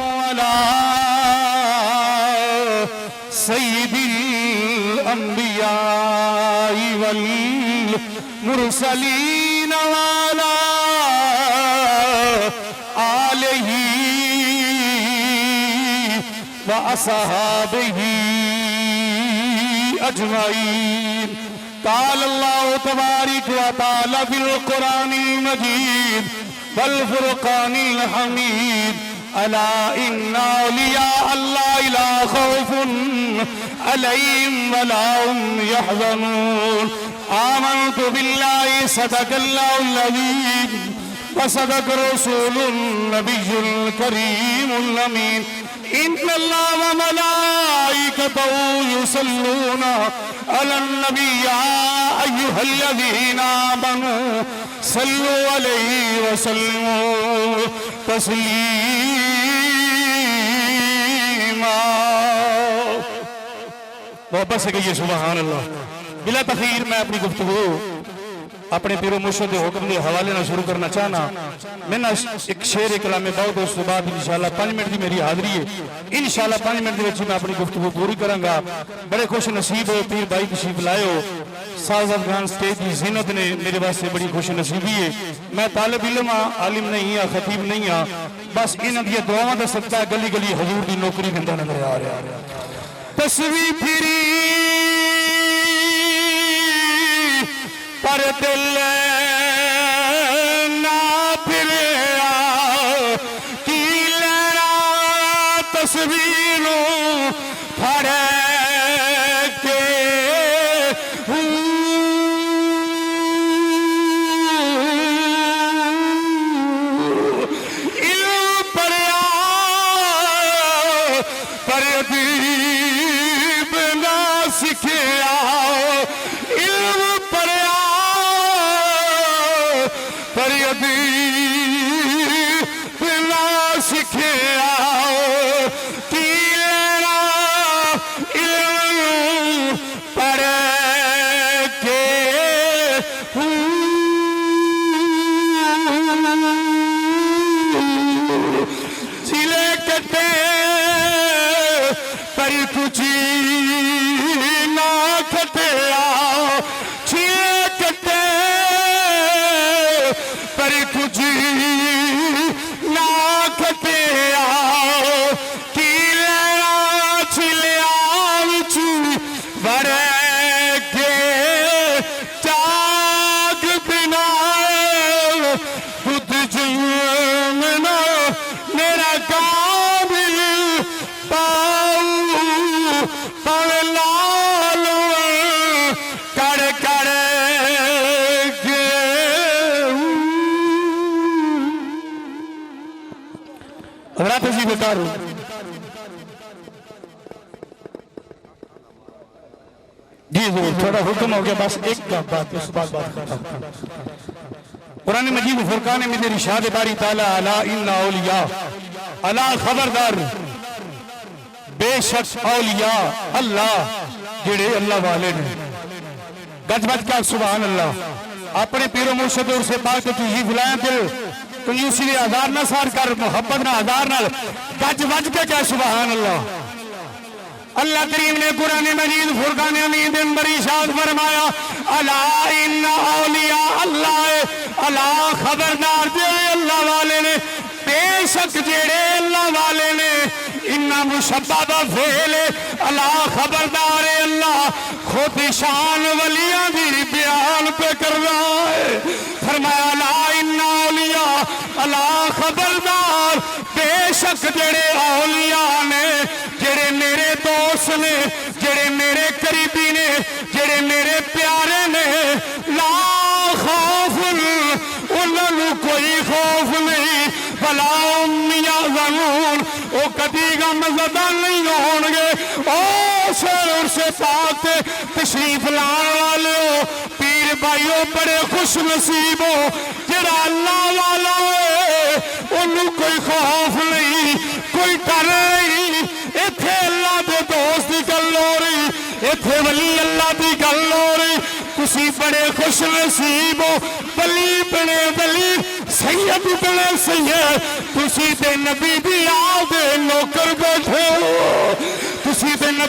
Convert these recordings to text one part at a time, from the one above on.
अला सय्यिदिल अंबिया वल मुरसलीन वाला आलिही व असहाबिही अजमाइन। काल अल्लाह तबारक व तआला फिल कुरानिल मजीद वल फुरकानिल हमीद अला इन्ना औलिया अल्लाह ला खौफुन अलैहिम वला हुम यहज़नून। आमन्तु बिल्लाहि सदक़ल्लाहुल अज़ीम व सदक़ रसूलुन नबियुल करीमुल अमीन। इन्नल्लाह व मलाइकतहु युसल्लूना अलन नबी या अय्युहल्लज़ीना आमनू सल्लु अलैहि व सल्लिमू तस्लीमा। मोहब्बत से कहिए सुभान अल्लाह। बिला तखीर मैं अपनी गुफ्तगू अपने पीरो मुर्शिद हुक्म के हवाले ना शुरू करना चाहना। मैं ना एक शेर कलाम बहुत उस बाद इंशाअल्लाह 5 मिनट की मेरी हाजिरी है। इंशाअल्लाह 5 मिनट के मैं अपनी गुफ्तगू पूरी करांगा। बड़े खुश नसीब हो पीर भाई तशरीफ लाए हो। साज़द खान स्टेज की ज़ीनत ने मेरे वास्ते बड़ी खुश नसीबी है। मैं तालिब इल्म हाँ, आलिम नहीं हाँ, खतीब नहीं हाँ, बस इन्हां दी दुआवां दा सदका गली गली हजूर की नौकरी करदा नजर आ रहा। तस्वीर फिरी पर दिल ना फिरिया की लेना तस्वीरों फड़े के इल्म पढ़िया पर अदीब ना सीखिया इल्म पढ़िया पर अदीब ना सीखिया की लेना इल्म पढ़ के जिले कटे पर कुछ ना खटिया छिले कटे पर कुछ ना खटिया की लेना छिलिया बिचू बड़े के जाग बिना खुद जुम्मना मेरा काबिल पाऊ पवे लाल कर कर के हजरात जी बेकार जी थोड़ा हुक्म हो गया बस एक बात उस बात खत्म। कुरान मजीद फुरकान में इरशाद बारी ताला अला इन्ना औलिया अला खबरदार बेशक औलिया अल्लाह जेड़े अल्लाह वाले ने गज बज का सुभान अल्लाह। अपने पीरो मुर्शिद और से पाक तुझी बुलाया दिल कंजूसी ने आधार ना सार कर मोहब्बत ना आधार ना गज बज के क्या सुभान अल्लाह। अल्लाह करीम ने कुरान मजीद फुरकान हमीद में इरशाद फरमाया अला इन्ना औलिया अल्लाह अला खबरदार जेड़े अल्लाह वाले ने बेशक जेड़े अल्लाह वाले ने इन्ना मुशब्बा दा फेल अला खबरदार अल्लाह खुद शान वलियां दी बयान पे कर रहा है। फरमाया अला इन्ना औलिया अला खबरदार बेशक जेड़े औलिया ने जेड़े मेरे दोस्त ने जेड़े मेरे करीबी ने जेड़े मेरे प्यारे ने ला खौफ उन्होंने कोई खौफ नहीं भला उम्मिया ज़रूर वो कभी गमज़दा नहीं होंगे। ओ शेर से पाक तशरीफ लाने वाले हो पीर भाइयों बड़े खुश नसीब हो जेड़ा अल्लाह वाला है उन्होंने कोई खौफ नहीं कोई डर नहीं। इत्थे अल्लाह दे दोस्त की गल हो रही इत्थे वली अल्लाह की गल हो रही तुसी बड़े खुश नसीब हो वली बने वली सैयद बने सैयद तुसी ते नबी दी आल दे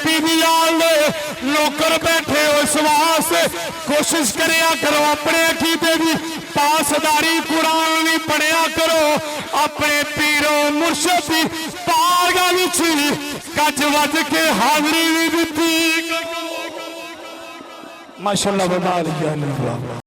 नबी दी आल दे नौकर बैठे हो इस वास्ते कोशिश करया करो अपने अकीदे दी पासदारी कुरान भी पढ़िया करो अपने पीरो मुर्शद दी बारगाह विच गज वज के हाजरी भी दी माशाअल्लाह।